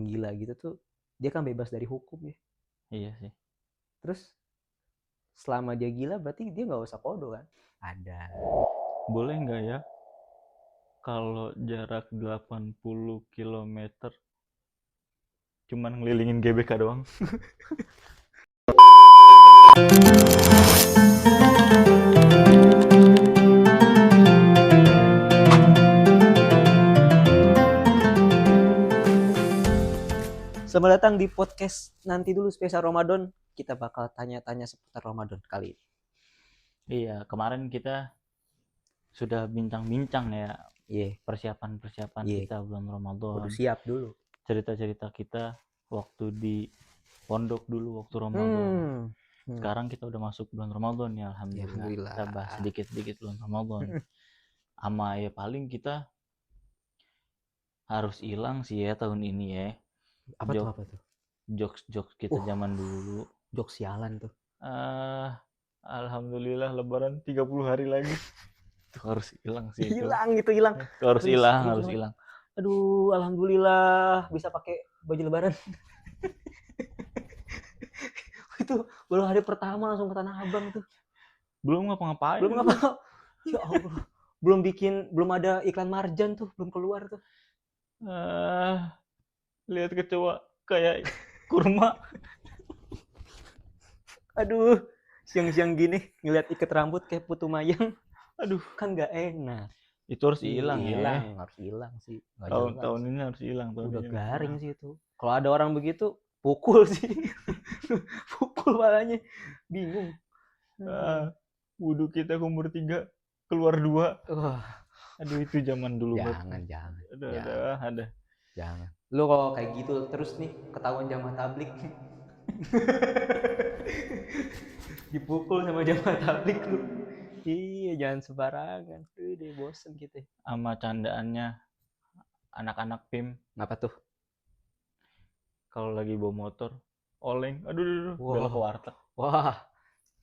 gila gitu tuh dia kan bebas dari hukum ya. Iya sih. Terus selama dia gila berarti dia nggak usah kodo kan? Ada. Boleh nggak ya kalau jarak 80 km cuman ngelilingin GBK doang? Selamat datang di podcast nanti dulu spesial Ramadan. Kita bakal tanya-tanya seputar Ramadan kali ini. Iya, kemarin kita sudah bincang-bincang ya Iya, persiapan Iya. kita bulan kudu Ramadan. siap dulu. Cerita-cerita kita waktu di pondok dulu waktu Ramadan. Sekarang kita udah masuk bulan Ramadan ya, alhamdulillah. Kita bahas sedikit-sedikit bulan Ramadan. Ama ya paling kita harus hilang sih ya tahun ini ya. Apa tuh? Jokes kita zaman dulu. Jokes sialan tuh. Alhamdulillah lebaran 30 hari lagi. Itu harus hilang sih itu. Hilang. Itu harus hilang. Aduh, alhamdulillah bisa pakai baju lebaran. Itu baru hari pertama langsung ke Tanah Abang tuh. Belum ngapa-ngapain. Ya Allah. Belum ada iklan Marjan tuh, belum keluar tuh. Lihat kecoa kayak kurma. Aduh, siang-siang gini ngeliat ikat rambut kayak Putu Mayang. Aduh, kan nggak enak. Itu harus hilang ya. Harus hilang sih. Tahun ini harus hilang. Udah garing sih itu. Kalau ada orang begitu, pukul sih. Pukul palanya. Bingung. Wudhu kita umur 3 keluar 2. Wah. Aduh itu zaman dulu. Jangan. Jangan. Lu kalau kayak gitu terus nih ketahuan jamaah tablik. Dipukul sama jamaah tablik lu. Iya, jangan sembarangan. Udah bosen gitu. Sama candaannya anak-anak PIM. Ngapa tuh? Kalau lagi bawa motor, oleng. Aduh, belok ke warteg. Wah.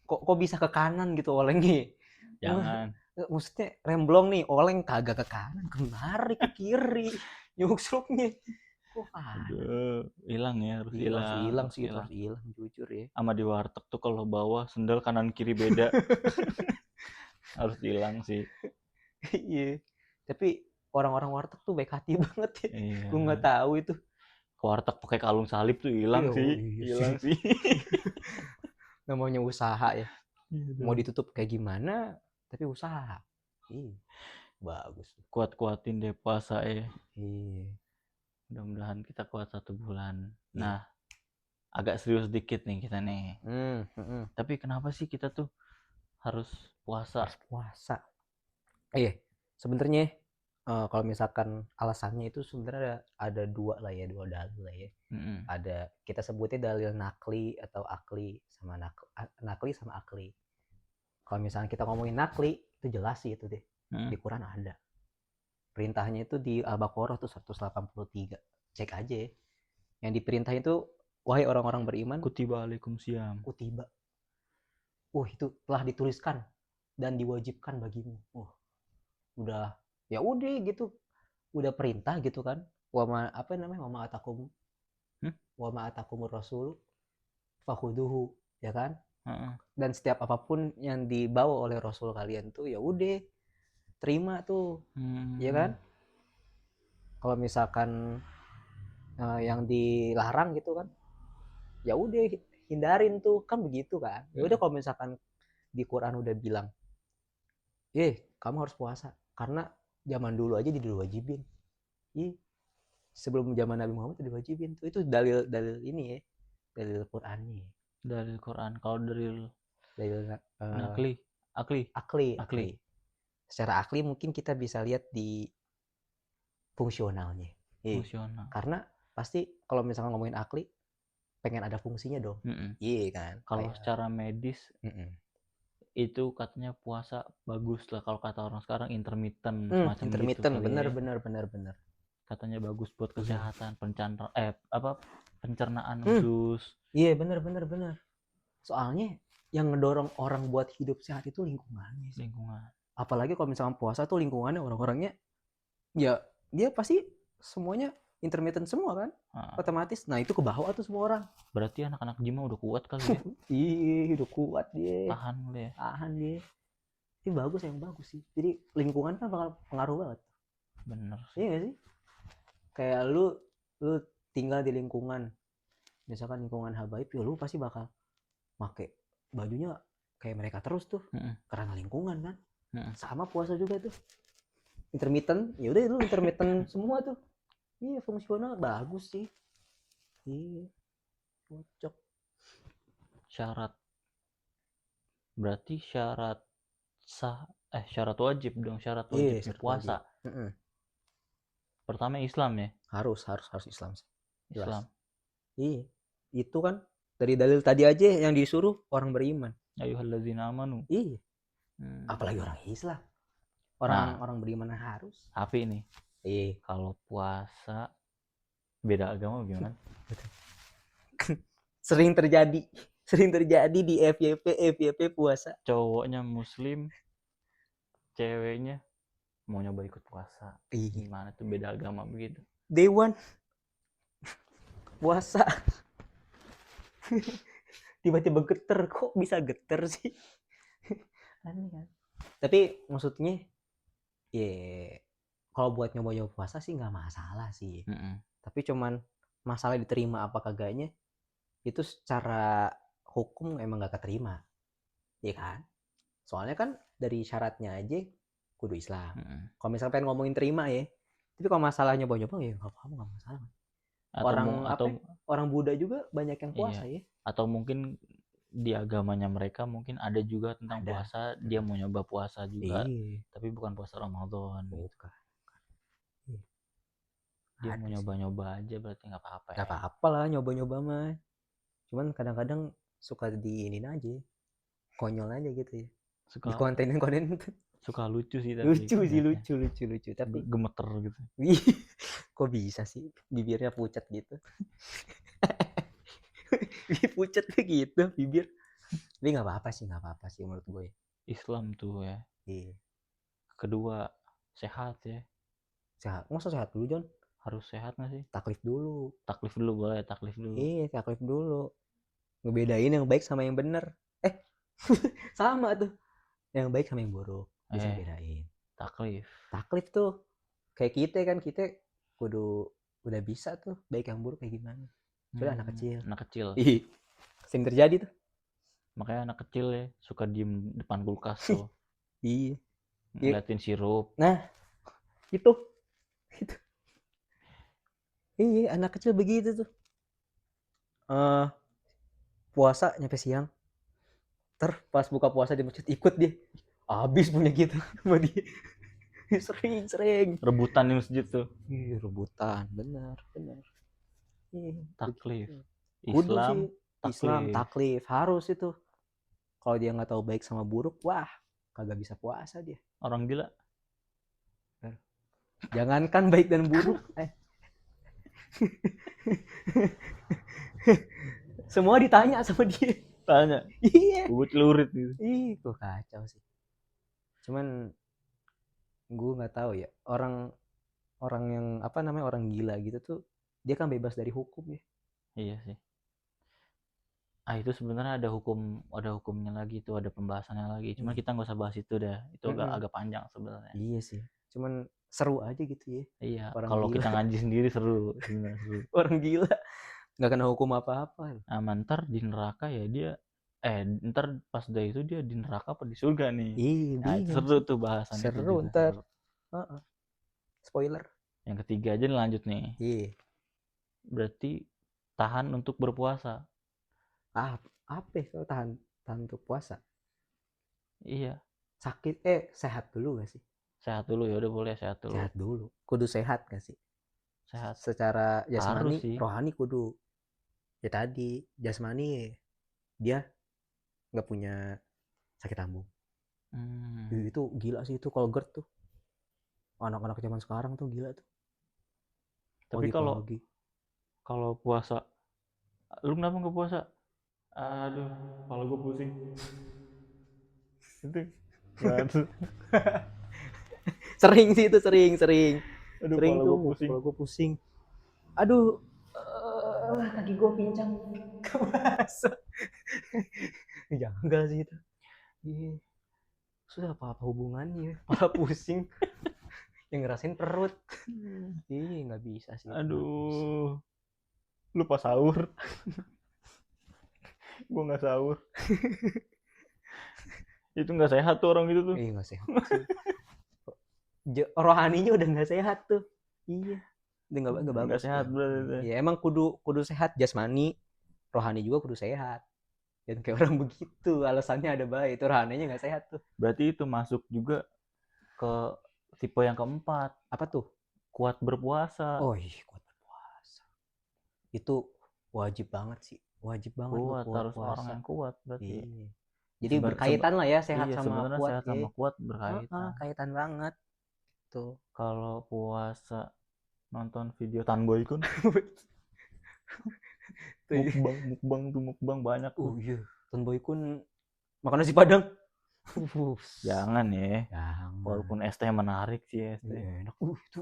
Kok bisa ke kanan gitu olengnya? Jangan. Maksudnya remblong nih, oleng kagak ke kanan, kemari ke kiri. Nyuksruknya. Kok Aduh, hilang ya, harus hilang sih, harus hilang jujur ya. Sama di warteg tuh kalau bawa sendal kanan kiri beda. Harus hilang sih. Iya. Tapi orang-orang warteg tuh baik hati banget ya. Iya. Gue nggak tahu itu. Ke warteg pakai kalung salib tuh hilang sih. Hilang sih. Namanya usaha ya. Mau ditutup kayak gimana, tapi usaha. Iya. Bagus. Kuat-kuatin deh puasa ya. Iya. Mudah-mudahan kita kuat 1 bulan. Nah, agak serius dikit nih kita nih. Tapi kenapa sih kita tuh harus puasa? Iya, sebenarnya kalau misalkan alasannya itu sebenarnya ada dua dalil lah ya. Ada kita sebutnya dalil nakli atau akli sama nakli sama akli. Kalau misalnya kita ngomongin nakli itu jelas sih itu deh. Di Quran ada. Perintahnya itu di Al-Baqarah tuh 183. Cek aja ya. Yang diperintah itu wahai orang-orang beriman, kutiba alaikum syiyam. Kutiba. Itu telah dituliskan dan diwajibkan bagimu. Udah ya udah gitu. Udah perintah gitu kan. Wa ma atakumur rasul fakhuduhu, ya kan? Dan setiap apapun yang dibawa oleh rasul kalian tuh ya udah terima tuh. Ya kan? Kalau misalkan yang dilarang gitu kan, ya udah hindarin tuh, kan begitu kan. Ya udah kalau misalkan di Quran udah bilang, kamu harus puasa karena zaman dulu aja diwajibin. Sebelum zaman Nabi Muhammad itu diwajibin tuh. Itu dalil ini ya, dalil Qurannya. Dalil Quran. Kalau dalil akli. Secara akli mungkin kita bisa lihat di fungsionalnya. Fungsional. Karena pasti kalau misalkan ngomongin akli, pengen ada fungsinya dong. Iya kan. Kalau secara medis, itu katanya puasa bagus lah. Kalau kata orang sekarang intermittent, semacam intermittent, gitu. Bener. Katanya bagus buat kesehatan, pencernaan usus. Iya bener. Soalnya yang ngedorong orang buat hidup sehat itu lingkungannya. Apalagi kalau misalkan puasa tuh lingkungannya orang-orangnya ya dia pasti semuanya intermittent semua kan, otomatis. Nah itu ke bawah tuh semua orang. Berarti anak-anak gym udah kuat kali ya. Iya, udah kuat dia. Tahan dia. Ini bagus sih. Jadi lingkungan kan bakal pengaruh banget. Bener sih. Iya gak sih? Kayak lu tinggal di lingkungan, misalkan lingkungan habaib, ya lu pasti bakal pakai bajunya kayak mereka terus tuh, karena lingkungan kan. Sama puasa juga tuh, intermittent, ya udah lu intermittent semua tuh. Iya, fungsional bagus sih. Iya, cocok. Berarti syarat wajib dong, syarat wajib puasa. Pertama Islam ya? Harus Islam sih. Islam. Iya. Itu kan dari dalil tadi aja yang disuruh orang beriman. Ayyuhalladzina amanu. Iya. Apalagi orang Islam. Orang beriman harus. Tapi nih. Iya. Kalau puasa beda agama gimana? Sering terjadi di FYP puasa. Cowoknya muslim, ceweknya mau nyoba ikut puasa. Gimana tuh beda agama begitu? Dewan puasa tiba-tiba geter, kok bisa geter sih? Aneh kan? Tapi maksudnya ya kalau buat nyoba puasa sih nggak masalah sih. Tapi cuman masalah diterima apa kagaknya itu secara hukum emang nggak keterima, ya kan? Soalnya kan dari syaratnya aja kudu Islam. Kalau misalnya pengen ngomongin terima ya, tapi kalau masalah nyoba-nyoba ya nggak apa-apa, nggak masalah. Orang Buddha juga banyak yang puasa ya. Atau mungkin di agamanya mereka mungkin ada juga tentang puasa, dia mau nyoba puasa juga, tapi bukan puasa Ramadan gitu kan. Dia mau nyoba-nyoba aja, berarti nggak apa-apa ya. Nggak apa-apa lah nyoba-nyoba mah. Cuman kadang-kadang suka diinin aja, konyol aja gitu ya. Di konten suka lucu sih, tapi lucu tapi gemeter gitu. Kok bisa sih bibirnya pucat gitu? Pucat gitu bibir. Tapi nggak apa-apa sih menurut gue. Islam tuh ya. Iya. Kedua sehat ya. Sehat. Masa sehat dulu John? Harus sehat nggak sih? Taklif dulu boleh. Iya, taklif dulu. Ngebedain yang baik sama yang benar. Sama tuh. Yang baik sama yang buruk. Bisa bedain. Taklif tuh kayak kita kudu udah bisa tuh baik yang buruk kayak gimana. Soalnya anak kecil. Ih, sering terjadi tuh. Makanya anak kecil ya suka diem depan kulkas tuh. Iya. Ngeliatin sirup. Nah, itu. Iya, anak kecil begitu tuh. Puasa nyampe siang. Pas buka puasa di masjid ikut dia. Habis punya gitu sama dia. Sering. Rebutan di masjid tuh. Iya, rebutan. Benar. Taklif. Islam taklif harus itu. Kalau dia nggak tahu baik sama buruk, wah kagak bisa puasa dia. Orang gila. Jangankan baik dan buruk. Semua ditanya sama dia. Tanya. Iya. Gue celurit gitu. Ih, kok kacau sih. Cuman gue nggak tahu ya, orang yang orang gila gitu tuh dia kan bebas dari hukum ya. Iya sih. Itu sebenarnya ada hukumnya lagi tuh, ada pembahasannya lagi. Cuman kita nggak usah bahas itu dah. Itu agak panjang sebenarnya. Iya sih. Cuman seru aja gitu ya. Iya. Kalau kita ngaji sendiri seru. Orang gila nggak kena hukum apa-apa. Ntar di neraka ya dia. Ntar pas udah itu dia di neraka apa di surga nih. Iya. Seru tuh bahasannya. Seru ntar. Spoiler. Yang ketiga aja lanjut nih. Iya. Berarti tahan untuk berpuasa. Apa kalau tahan untuk puasa? Iya. Sakit sehat dulu gak sih? Sehat dulu ya udah boleh sehat dulu. Kudu sehat gak sih? Sehat. Secara jasmani, rohani kudu. Ya tadi jasmani dia nggak punya sakit lambung. Itu gila sih itu kalau GERD tuh. Anak-anak zaman sekarang tuh gila tuh. Tapi kalau puasa, lu kenapa nggak puasa? Aduh, kepala gue pusing. Itu. Sering sih itu sering. Aduh, kepala gue pusing. Kepala gue pusing. Aduh, kaki gue pincang ke basah. Janggal sih itu. Iya. Sudah apa hubungannya? Malah pusing. Yang ngerasain perut. Iya, nggak bisa sih. Aduh. Lupa sahur. Gue nggak sahur. Itu nggak sehat tuh orang itu tuh. Iya, nggak sehat sih. Rohaninya udah nggak sehat tuh. Iya. Udah nggak bagus. Nggak sehat berarti. Iya, emang kudu sehat jasmani. Rohani juga kudu sehat. Dan kayak orang begitu, alasannya ada baik. Itu rohaninya nggak sehat tuh. Berarti itu masuk juga ke tipe yang keempat. Apa tuh? Kuat berpuasa. Oh iya, kuat berpuasa. Itu wajib banget sih. Wajib banget kuat, harus puasa. Orang yang kuat berarti. Iya. Jadi berkaitan lah ya sehat iya, sama kuat. Sehat sama kuat berkaitan. Kaitan banget. Tuh. Kalau puasa nonton video Tanboy Kun. mukbang banyak tuh. Oh iya, Tanboy Kun makan nasi Padang. Jangan ya. Jangan. Walaupun ST menarik sih ST. Enak. Itu.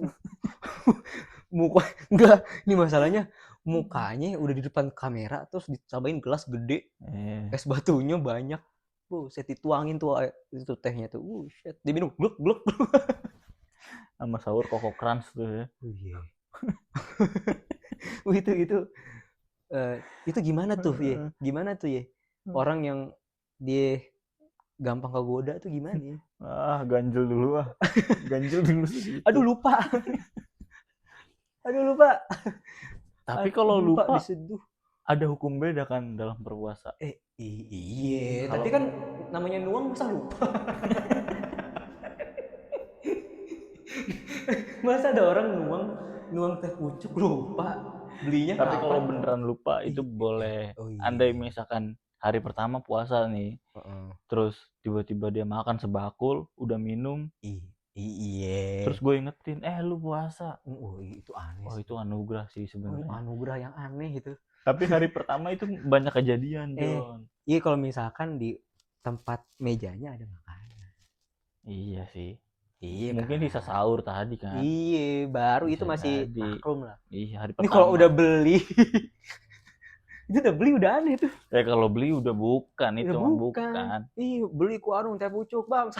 Muka enggak, ini masalahnya mukanya udah di depan kamera terus dicobain gelas gede. Es batunya banyak. Set dituangin tuh itu tehnya tuh. Shit, diminum gluk gluk. Sama sahur Koko Crunch tuh ya. Oh iya. Itu gimana tuh ya? Gimana tuh ya? Orang yang dia gampang kegoda tuh gimana ya? Ganjel dulu ah. Ganjel dulu. Aduh lupa. Tapi kalau lupa diseduh. Ada hukum beda kan dalam berpuasa. Iya, tapi kan namanya nuang masa lupa. Masa ada orang nuang teh pucuk lupa belinya. Tapi kalau beneran lupa itu boleh. Andai misalkan hari pertama puasa nih, terus tiba-tiba dia makan sebakul, udah minum, iya. Terus gue ingetin, lu puasa. Itu aneh. Itu anugerah sih sebenarnya. Anugerah yang aneh itu. Tapi hari pertama itu banyak kejadian, John. Iya, kalau misalkan di tempat mejanya ada makanan. Iya sih. Iya, mungkin bisa sahur tadi kan. Iya, baru bisa itu masih maklum lah. Iya, hari pertama. Ini kalau udah beli itu udah beli udah aneh tuh. Kalau beli udah bukan, itu bukan. Iya, beli ku warung teh pucuk bang 1.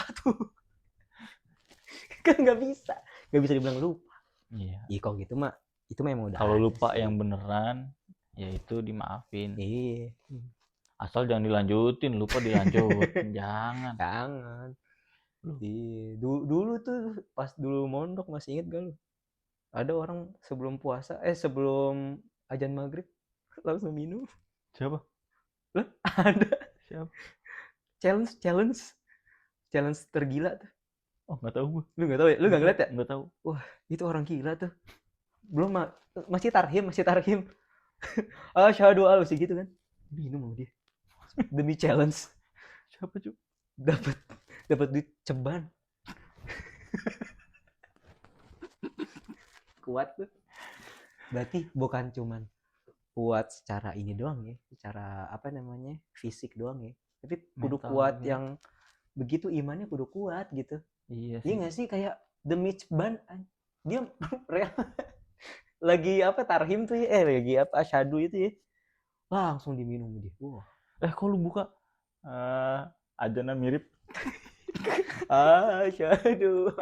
Kan nggak bisa dibilang lupa. Iya. Kalau gitu mah itu memang udah. Kalau lupa yang beneran, ya itu dimaafin. Iya. Asal jangan dilanjutin, lupa dilanjutin, jangan. Iya, dulu tuh pas dulu mondok masih inget gak lu? Ada orang sebelum puasa, sebelum azan maghrib langsung minum. Siapa? Lah, ada. Siapa? Challenge tergila tuh. Oh, nggak tahu gue. Lu nggak tahu ya? Lu nggak ngeliat ya? Nggak tahu. Wah, itu orang gila tuh. Belum masih tarhim. Asyhadu alla sih gitu kan. Minum sama dia. Demi challenge. Siapa cuy? Dapat duit ceban. Kuat tuh. Berarti bukan cuman kuat secara ini doang ya, secara apa namanya fisik doang ya, tapi kudu kuat ya. Yang begitu imannya kudu kuat gitu. Iya nggak sih kayak demi ceban dia lagi apa tarhim tuh ya, lagi apa asyhadu itu ya, langsung diminum dia. Wah. Kok lu buka ajanan mirip. Asyhadu.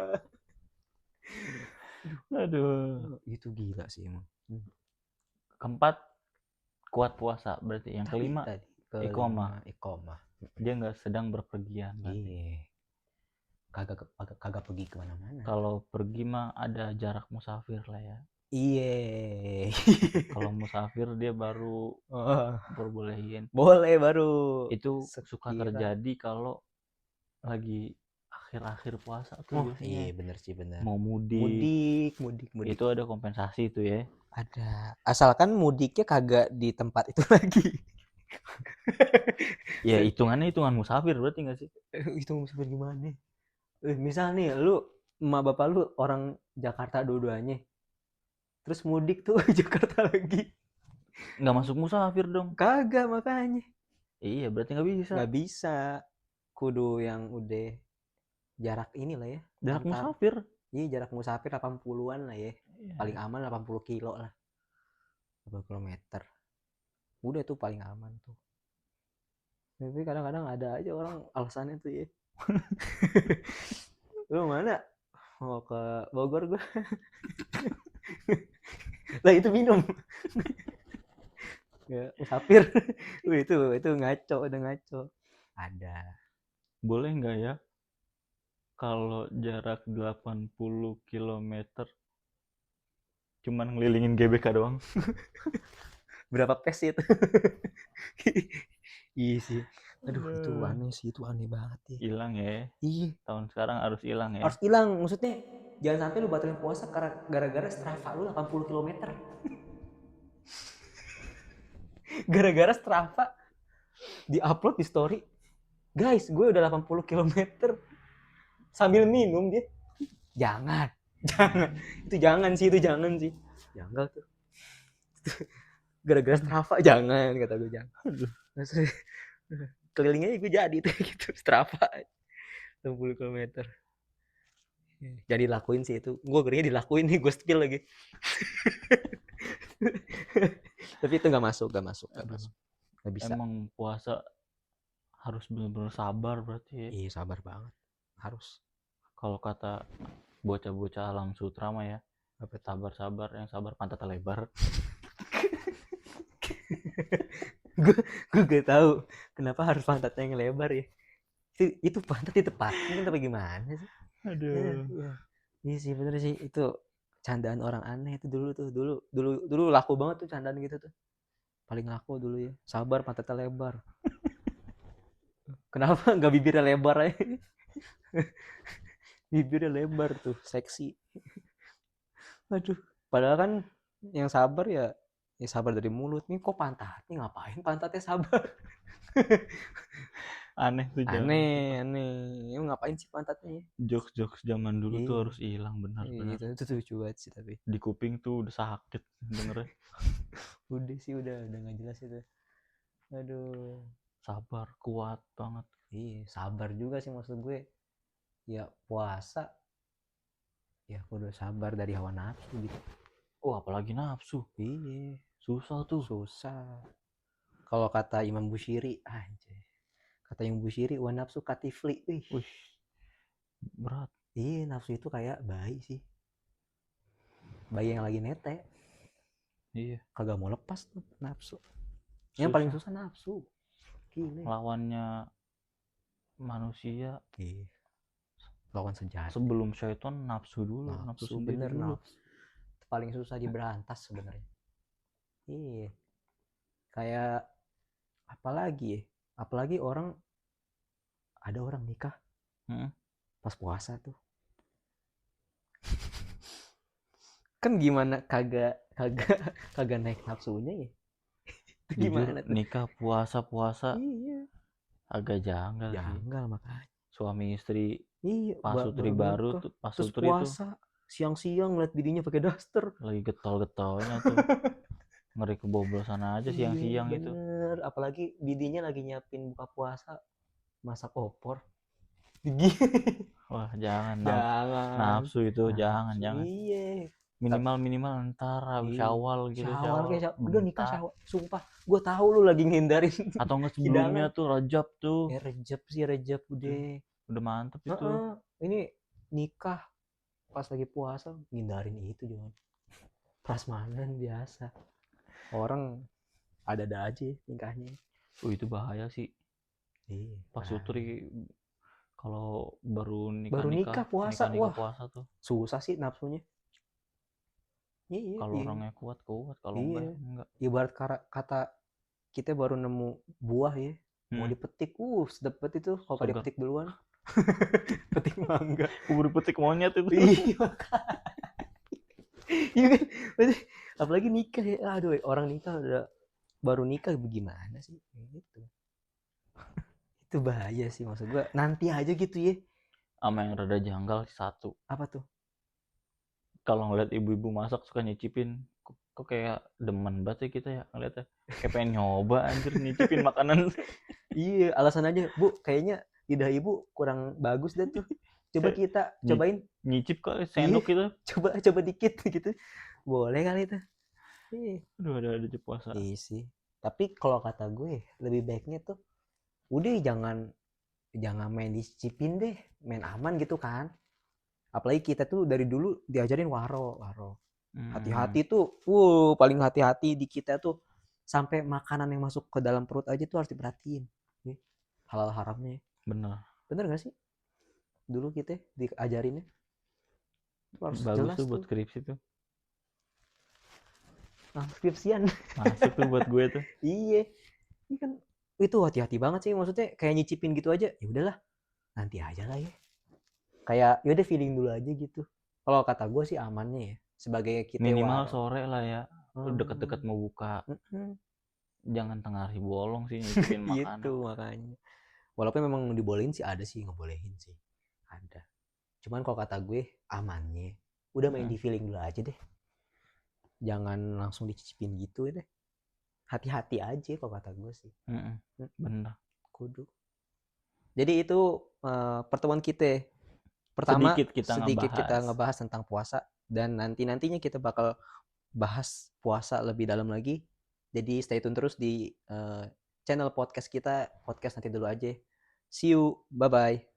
Aduh. Itu gila sih emang. Keempat, kuat puasa berarti. Yang kelima iqomah. Dia nggak sedang berpergian. Iya. Kagak pergi kemana-mana. Kalau pergi mah ada jarak musafir lah ya. Iya. Kalau musafir dia baru berbolehin. Boleh baru. Itu suka terjadi kalau lagi akhir-akhir puasa tuh. Iya bener sih, bener. Mau mudik. Itu ada kompensasi tuh ya. Ada. Asalkan mudiknya kagak di tempat itu lagi. Ya hitungan musafir berarti nggak sih? Hitung musafir gimana? Misal nih lu emak bapak lu orang Jakarta dua-duanya, terus mudik tuh Jakarta lagi, nggak masuk musafir dong. Kagak, makanya. Iya berarti nggak bisa. Kudu yang udah jarak inilah ya, jarak musafir. Iya, jarak musafir 80-an lah ya. Paling aman 80 kilo lah. 20 kilometer. Udah tuh paling aman tuh. Tapi kadang-kadang ada aja orang alasannya tuh ya. Lu mana? Mau ke Bogor gua. Lah itu minum. Ya, musafir. itu ngaco, udah ngaco. Ada. Boleh nggak ya kalau jarak 80 km cuman ngelilingin GBK doang? Berapa pace itu? Iya sih. Aduh, itu aneh sih, itu aneh banget ya. Hilang ya. Iya. Tahun sekarang harus hilang ya. Harus hilang, maksudnya jangan sampai lu batalin puasa gara-gara Strava lu 80 km. Gara-gara Strava di-upload di story. Guys, gue udah 80 km sambil minum dia. Jangan. Itu jangan sih. Jangan tuh. Gara-gara Strava jangan, kata gue jangan. Aduh. Kelilingnya gue jadi tuh gitu Strava 60 km. Jadi lakuin sih itu. Gue ngerinya dilakuin nih, gue spill lagi. Tapi itu nggak masuk. Nggak bisa. Emang puasa harus benar-benar sabar berarti ya. Iya, sabar banget. Harus. Kalau kata bocah-bocah alam sutra mah ya, sabar-sabar, yang sabar pantat lebar. gue gak tahu kenapa harus pantatnya yang lebar ya. Itu pantat itu patin apa gimana sih? Aduh. Iya sih bener sih, itu candaan orang aneh itu dulu laku banget tuh candaan gitu tuh. Paling laku dulu ya. Sabar pantatnya lebar. Kenapa nggak bibirnya lebar aja? Bibirnya lebar tuh, seksi. Aduh, padahal kan yang sabar ya sabar dari mulut. Nih kok pantatnya, ngapain pantatnya sabar? Aneh tuh jaman. Aneh. Emang ngapain sih pantatnya? Jokes zaman dulu tuh harus hilang benar-benar. Itu lucu banget sih tapi. Di kuping tuh udah sakit dengernya. udah nggak jelas itu. Aduh. Sabar, kuat banget. Iya, sabar juga sih maksud gue. Ya puasa. Ya kudu sabar dari hawa nafsu gitu. Oh, apalagi nafsu. Iya. Susah tuh. Susah. Kalau kata Imam Bushiri, anjay. Kata Imam Bushiri, wa nafsu katifli. Wih, berat. Iya, nafsu itu kayak bayi sih. Bayi yang lagi nete. Iya. Kagak mau lepas tuh nafsu. Yang paling susah nafsu. Gile. Lawannya manusia. Iya. Lawan sejati. Sebelum syaitan nafsu dulu. Nafsu bener dulu. Nafsu. Paling susah diberantas sebenarnya. Iya. Kayak apalagi orang nikah pas puasa tuh. Kan gimana kagak naik nafsunya ya? Gimana tuh? Nikah puasa iya, agak janggal makanya suami istri. Iya, pasutri baru tuh, pasutri puasa siang-siang ngeliat bidinya pakai daster lagi getol-getolnya tuh. Ngeri keboblosan aja siang-siang itu. Bener, apalagi bidinya lagi nyiapin buka puasa, masak opor. Wah, jangan. Nafsu itu jangan. Iya. Minimal ntar habis Syawal gitu. Udah nikah Syawal. Sumpah, gue tahu lu lagi ngindarin. Atau enggak sebelumnya tuh Rajab tuh. Rajab udah mantep itu. Ini nikah pas lagi puasa ngindarin itu jangan. Prasmanan biasa. Orang ada aja nikahnya. Itu bahaya sih. Iya. Pasutri kalau baru nikah puasa, puasa tuh susah sih nafsunya. Iya. Kalau orangnya kuat, kalau enggak. Ibarat kata kita baru nemu buah ya, mau dipetik, sedepet itu kalau dipetik duluan. Petik mangga. Dipetik monyet itu. Iya kan? Apalagi nikah ya, aduh orang nikah baru nikah bagaimana sih? Gitu. Itu bahaya sih maksud gue. Nanti aja gitu ya. Sama yang rada janggal satu. Apa tuh? Kalau ngeliat ibu-ibu masak suka nyicipin, kok kayak demen banget ya kita ya ngeliatnya. Kayak pengen nyoba anjir nyicipin makanan. Iya, alasan aja, Bu, kayaknya lidah ibu kurang bagus deh tuh. Coba kita cobain. Nyicip kok sendok gitu. Coba dikit gitu. Boleh kali itu. Aduh, ada puasa. Iya sih. Tapi kalau kata gue lebih baiknya tuh udah jangan main dicicipin deh, main aman gitu kan. Apalagi kita tuh dari dulu diajarin waro. Hati-hati tuh, paling hati-hati di kita tuh sampai makanan yang masuk ke dalam perut aja tuh harus diperhatiin. Halal haramnya. Bener gak sih? Dulu kita diajarinnya. Harus bagus tuh buat skripsi tuh. Skripsian. Masuk tuh buat gue tuh. Iya. Ini kan itu hati-hati banget sih, maksudnya kayak nyicipin gitu aja. Ya udahlah, nanti aja lah ya. Kayak yaudah feeling dulu aja gitu. Kalau kata gue sih amannya ya. Sebagai kita minimal sore lah ya. Deket-deket mau buka. Jangan tengah hari bolong sih nyicipin makanan. Itu makanya. Walaupun memang dibolehin sih, ada sih ngebolehin sih. Ada. Cuman kalau kata gue amannya udah main di feeling dulu aja deh. Jangan langsung dicicipin gitu ya deh. Hati-hati aja kalau kata gue sih. Bener. Kudu. Jadi itu pertemuan kita pertama sedikit kita ngebahas tentang puasa, dan nantinya kita bakal bahas puasa lebih dalam lagi. Jadi stay tune terus di channel podcast kita, podcast nanti dulu aja. See you, bye bye.